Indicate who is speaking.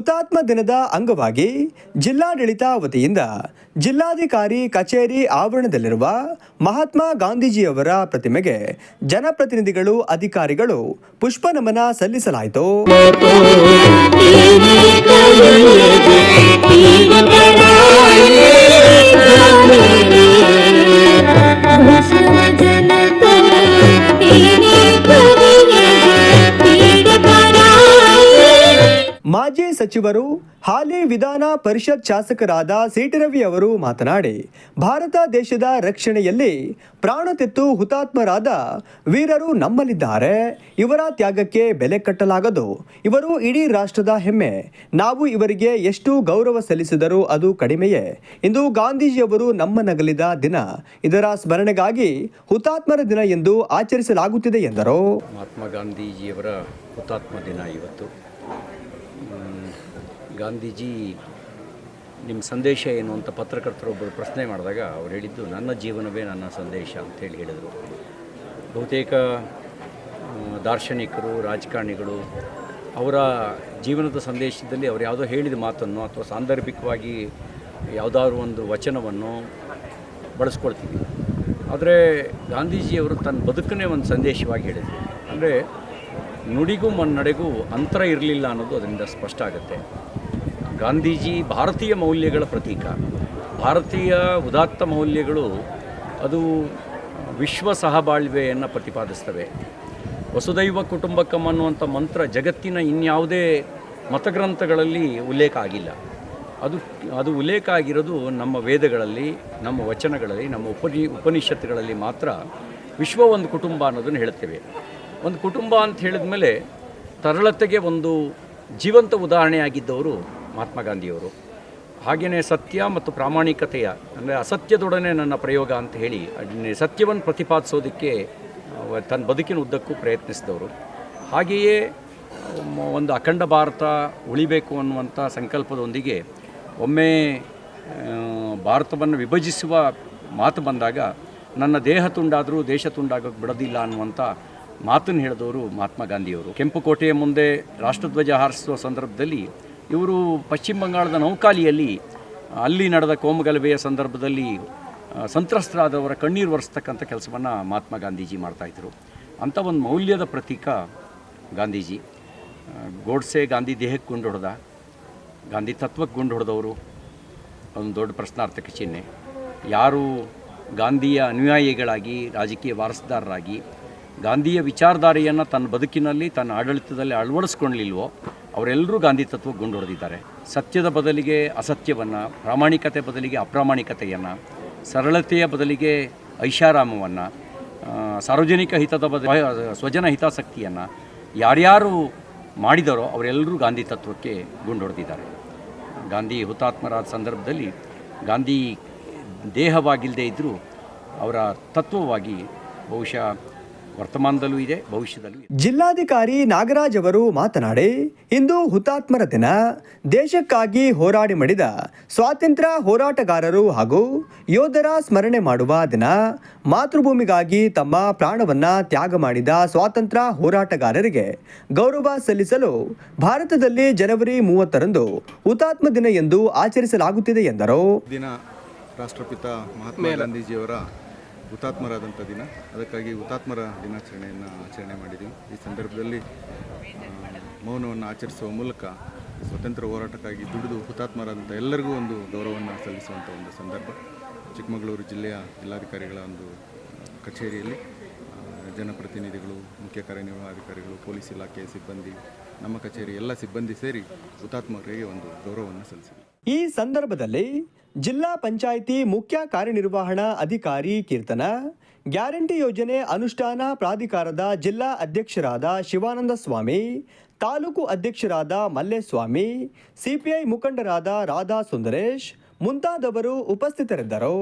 Speaker 1: ಹುತಾತ್ಮ ದಿನದ ಅಂಗವಾಗಿ ಜಿಲ್ಲಾಡಳಿತ ವತಿಯಿಂದ ಜಿಲ್ಲಾಧಿಕಾರಿ ಕಚೇರಿ ಆವರಣದಲ್ಲಿರುವ ಮಹಾತ್ಮ ಗಾಂಧೀಜಿಯವರ ಪ್ರತಿಮೆಗೆ ಜನಪ್ರತಿನಿಧಿಗಳು ಅಧಿಕಾರಿಗಳು ಪುಷ್ಪ ನಮನ ಸಲ್ಲಿಸಲಾಯಿತು. ಮಾಜಿ ಸಚಿವರು ಹಾಲಿ ವಿಧಾನ ಪರಿಷತ್ ಶಾಸಕರಾದ ಸಿಟಿ ರವಿ ಅವರು ಮಾತನಾಡಿ, ಭಾರತ ದೇಶದ ರಕ್ಷಣೆಯಲ್ಲಿ ಪ್ರಾಣ ತೆತ್ತು ಹುತಾತ್ಮರಾದ ವೀರರು ನಮ್ಮಲ್ಲಿದ್ದಾರೆ. ಇವರ ತ್ಯಾಗಕ್ಕೆ ಬೆಲೆ ಕಟ್ಟಲಾಗದು. ಇವರು ಇಡೀ ರಾಷ್ಟ್ರದ ಹೆಮ್ಮೆ. ನಾವು ಇವರಿಗೆ ಎಷ್ಟು ಗೌರವ ಸಲ್ಲಿಸಿದರೂ ಅದು ಕಡಿಮೆಯೇ. ಇಂದು ಗಾಂಧೀಜಿಯವರು ನಮ್ಮ ನಗಲಿದ ದಿನ. ಇದರ ಸ್ಮರಣೆಗಾಗಿ ಹುತಾತ್ಮರ ದಿನ ಎಂದು ಆಚರಿಸಲಾಗುತ್ತಿದೆ ಎಂದರು.
Speaker 2: ಮಹಾತ್ಮ ಗಾಂಧೀಜಿಯವರ ಹುತಾತ್ಮ ದಿನ ಇವತ್ತು. ಗಾಂಧೀಜಿ ನಿಮ್ಮ ಸಂದೇಶ ಏನು ಅಂತ ಪತ್ರಕರ್ತರೊಬ್ಬರು ಪ್ರಶ್ನೆ ಮಾಡಿದಾಗ ಅವ್ರು ಹೇಳಿದ್ದು, ನನ್ನ ಜೀವನವೇ ನನ್ನ ಸಂದೇಶ ಅಂತೇಳಿ ಹೇಳಿದರು. ಬಹುತೇಕ ದಾರ್ಶನಿಕರು, ರಾಜಕಾರಣಿಗಳು ಅವರ ಜೀವನದ ಸಂದೇಶದಲ್ಲಿ ಅವರು ಯಾವುದೋ ಹೇಳಿದ ಮಾತನ್ನು ಅಥವಾ ಸಾಂದರ್ಭಿಕವಾಗಿ ಯಾವುದಾದ್ರೂ ಒಂದು ವಚನವನ್ನು ಬಳಸ್ಕೊಳ್ತೀವಿ. ಆದರೆ ಗಾಂಧೀಜಿಯವರು ತನ್ನ ಬದುಕನ್ನೇ ಒಂದು ಸಂದೇಶವಾಗಿ ಹೇಳಿದರು. ಅಂದರೆ ನುಡಿಗೂ ನಡೆಗೂ ಅಂತರ ಇರಲಿಲ್ಲ ಅನ್ನೋದು ಅದರಿಂದ ಸ್ಪಷ್ಟ ಆಗುತ್ತೆ. ಗಾಂಧೀಜಿ ಭಾರತೀಯ ಮೌಲ್ಯಗಳ ಪ್ರತೀಕ. ಭಾರತೀಯ ಉದಾತ್ತ ಮೌಲ್ಯಗಳು ಅದು ವಿಶ್ವ ಸಹಬಾಳ್ವೆಯನ್ನು ಪ್ರತಿಪಾದಿಸ್ತವೆ. ವಸುದೈವ ಕುಟುಂಬಕಂ ಅನ್ನುವಂಥ ಮಂತ್ರ ಜಗತ್ತಿನ ಇನ್ಯಾವುದೇ ಮತಗ್ರಂಥಗಳಲ್ಲಿ ಉಲ್ಲೇಖ ಆಗಿಲ್ಲ. ಅದು ಉಲ್ಲೇಖ ಆಗಿರೋದು ನಮ್ಮ ವೇದಗಳಲ್ಲಿ, ನಮ್ಮ ವಚನಗಳಲ್ಲಿ, ನಮ್ಮ ಉಪನಿಷತ್ತುಗಳಲ್ಲಿ ಮಾತ್ರ. ವಿಶ್ವ ಒಂದು ಕುಟುಂಬ ಅನ್ನೋದನ್ನು ಹೇಳ್ತೇವೆ. ಒಂದು ಕುಟುಂಬ ಅಂತ ಹೇಳಿದ ಮೇಲೆ ತರಳತೆಗೆ ಒಂದು ಜೀವಂತ ಉದಾಹರಣೆಯಾಗಿದ್ದವರು ಮಹಾತ್ಮ ಗಾಂಧಿಯವರು. ಹಾಗೆಯೇ ಸತ್ಯ ಮತ್ತು ಪ್ರಾಮಾಣಿಕತೆಯ, ಅಂದರೆ ಅಸತ್ಯದೊಡನೆ ನನ್ನ ಪ್ರಯೋಗ ಅಂತ ಹೇಳಿ ಸತ್ಯವನ್ನು ಪ್ರತಿಪಾದಿಸೋದಕ್ಕೆ ತನ್ನ ಬದುಕಿನ ಉದ್ದಕ್ಕೂ ಪ್ರಯತ್ನಿಸಿದವರು. ಹಾಗೆಯೇ ಒಂದು ಅಖಂಡ ಭಾರತ ಉಳಿಬೇಕು ಅನ್ನುವಂಥ ಸಂಕಲ್ಪದೊಂದಿಗೆ ಒಮ್ಮೆ ಭಾರತವನ್ನು ವಿಭಜಿಸುವ ಮಾತು ಬಂದಾಗ ನನ್ನ ದೇಹ ತುಂಡಾದರೂ ದೇಶ ತುಂಡಾಗೋಕ್ಕೆ ಬಿಡೋದಿಲ್ಲ ಅನ್ನುವಂಥ ಮಾತನ್ನು ಹೇಳಿದವರು ಮಹಾತ್ಮ ಗಾಂಧಿಯವರು. ಕೆಂಪುಕೋಟೆಯ ಮುಂದೆ ರಾಷ್ಟ್ರಧ್ವಜ ಹಾರಿಸುವ ಸಂದರ್ಭದಲ್ಲಿ ಇವರು ಪಶ್ಚಿಮ ಬಂಗಾಳದ ನೌಕಾಲಿಯಲ್ಲಿ ಅಲ್ಲಿ ನಡೆದ ಕೋಮುಗಲಭೆಯ ಸಂದರ್ಭದಲ್ಲಿ ಸಂತ್ರಸ್ತರಾದವರ ಕಣ್ಣೀರು ಒರೆಸ್ತಕ್ಕಂಥ ಕೆಲಸವನ್ನು ಮಹಾತ್ಮ ಗಾಂಧೀಜಿ ಮಾಡ್ತಾಯಿದ್ರು. ಅಂಥ ಒಂದು ಮೌಲ್ಯದ ಪ್ರತೀಕ ಗಾಂಧೀಜಿ. ಗೋಡ್ಸೆ ಗಾಂಧಿ ದೇಹಕ್ಕೆ ಗುಂಡು ಹೊಡೆದ, ಗಾಂಧಿ ತತ್ವಕ್ಕೆ ಗುಂಡು ಹೊಡೆದವರು ಒಂದು ದೊಡ್ಡ ಪ್ರಶ್ನಾರ್ಥಕ ಚಿಹ್ನೆ. ಯಾರು ಗಾಂಧಿಯ ಅನುಯಾಯಿಗಳಾಗಿ, ರಾಜಕೀಯ ವಾರಸುದಾರರಾಗಿ ಗಾಂಧಿಯ ವಿಚಾರಧಾರೆಯನ್ನು ತನ್ನ ಬದುಕಿನಲ್ಲಿ, ತನ್ನ ಆಡಳಿತದಲ್ಲಿ ಅಳವಡಿಸ್ಕೊಳ್ಳಲಿಲ್ವೋ ಅವರೆಲ್ಲರೂ ಗಾಂಧಿ ತತ್ವಕ್ಕೆ ಗುಂಡು ಹೊಡೆದಿದ್ದಾರೆ. ಸತ್ಯದ ಬದಲಿಗೆ ಅಸತ್ಯವನ್ನು, ಪ್ರಾಮಾಣಿಕತೆ ಬದಲಿಗೆ ಅಪ್ರಾಮಾಣಿಕತೆಯನ್ನು, ಸರಳತೆಯ ಬದಲಿಗೆ ಐಷಾರಾಮವನ್ನು, ಸಾರ್ವಜನಿಕ ಹಿತದ ಸ್ವಜನ ಹಿತಾಸಕ್ತಿಯನ್ನು ಯಾರ್ಯಾರು ಮಾಡಿದರೋ ಅವರೆಲ್ಲರೂ ಗಾಂಧಿ ತತ್ವಕ್ಕೆ ಗುಂಡು ಹೊಡೆದಿದ್ದಾರೆ. ಗಾಂಧಿ ಹುತಾತ್ಮರಾದ ಸಂದರ್ಭದಲ್ಲಿ ಗಾಂಧಿ ದೇಹವಾಗಿಲ್ಲದೆ ಇದ್ದರೂ ಅವರ ತತ್ವವಾಗಿ ಬಹುಶಃ ವರ್ತಮಾನದಲ್ಲೂ ಇದೆ, ಭವಿಷ್ಯದಲ್ಲೂ ಇದೆ.
Speaker 1: ಜಿಲ್ಲಾಧಿಕಾರಿ ನಾಗರಾಜ್ ಅವರು ಮಾತನಾಡಿ, ಇಂದು ಹುತಾತ್ಮರ ದಿನ. ದೇಶಕ್ಕಾಗಿ ಹೋರಾಡಿ ಮಡಿದ ಸ್ವಾತಂತ್ರ್ಯ ಹೋರಾಟಗಾರರು ಹಾಗೂ ಯೋಧರ ಸ್ಮರಣೆ ಮಾಡುವ ದಿನ. ಮಾತೃಭೂಮಿಗಾಗಿ ತಮ್ಮ ಪ್ರಾಣವನ್ನ ತ್ಯಾಗ ಮಾಡಿದ ಸ್ವಾತಂತ್ರ್ಯ ಹೋರಾಟಗಾರರಿಗೆ ಗೌರವ ಸಲ್ಲಿಸಲು ಭಾರತದಲ್ಲಿ ಜನವರಿ 30ರಂದು ಹುತಾತ್ಮ ದಿನ ಎಂದು ಆಚರಿಸಲಾಗುತ್ತಿದೆ ಎಂದರು.
Speaker 3: ದಿನ ರಾಷ್ಟ್ರಪಿತ ಮಹಾತ್ಮ ಗಾಂಧೀಜಿಯವರ ಹುತಾತ್ಮರಾದಂಥ ದಿನ. ಅದಕ್ಕಾಗಿ ಹುತಾತ್ಮರ ದಿನಾಚರಣೆಯನ್ನು ಆಚರಣೆ ಮಾಡಿದ್ದೀವಿ. ಈ ಸಂದರ್ಭದಲ್ಲಿ ಮೌನವನ್ನು ಆಚರಿಸುವ ಮೂಲಕ ಸ್ವತಂತ್ರ ಹೋರಾಟಕ್ಕಾಗಿ ದುಡಿದು ಹುತಾತ್ಮರಾದಂಥ ಎಲ್ಲರಿಗೂ ಒಂದು ಗೌರವವನ್ನು ಸಲ್ಲಿಸುವಂಥ ಒಂದು ಸಂದರ್ಭ. ಚಿಕ್ಕಮಗಳೂರು ಜಿಲ್ಲೆಯ ಜಿಲ್ಲಾಧಿಕಾರಿಗಳ ಒಂದು ಕಚೇರಿಯಲ್ಲಿ ಜನಪ್ರತಿನಿಧಿಗಳು, ಮುಖ್ಯ ಕಾರ್ಯನಿರ್ವಹಣಾಧಿಕಾರಿಗಳು, ಪೊಲೀಸ್ ಇಲಾಖೆಯ ಸಿಬ್ಬಂದಿ, ನಮ್ಮ ಕಚೇರಿ ಎಲ್ಲ ಸಿಬ್ಬಂದಿ ಸೇರಿ ಹುತಾತ್ಮರಿಗೆ ಒಂದು ಗೌರವವನ್ನು ಸಲ್ಲಿಸಿದರು.
Speaker 1: ಈ ಸಂದರ್ಭದಲ್ಲಿ ಜಿಲ್ಲಾ ಪಂಚಾಯಿತಿ ಮುಖ್ಯ ಕಾರ್ಯನಿರ್ವಹಣಾ ಅಧಿಕಾರಿ ಕೀರ್ತನ, ಗ್ಯಾರಂಟಿ ಯೋಜನೆ ಅನುಷ್ಠಾನ ಪ್ರಾಧಿಕಾರದ ಜಿಲ್ಲಾ ಅಧ್ಯಕ್ಷರಾದ ಶಿವಾನಂದ ಸ್ವಾಮಿ, ತಾಲೂಕು ಅಧ್ಯಕ್ಷರಾದ ಮಲ್ಲೇಸ್ವಾಮಿ, ಸಿಪಿಐ ಮುಖಂಡರಾದ ರಾಧಾ ಸುಂದರೇಶ್ ಮುಂತಾದವರು ಉಪಸ್ಥಿತರಿದ್ದರು.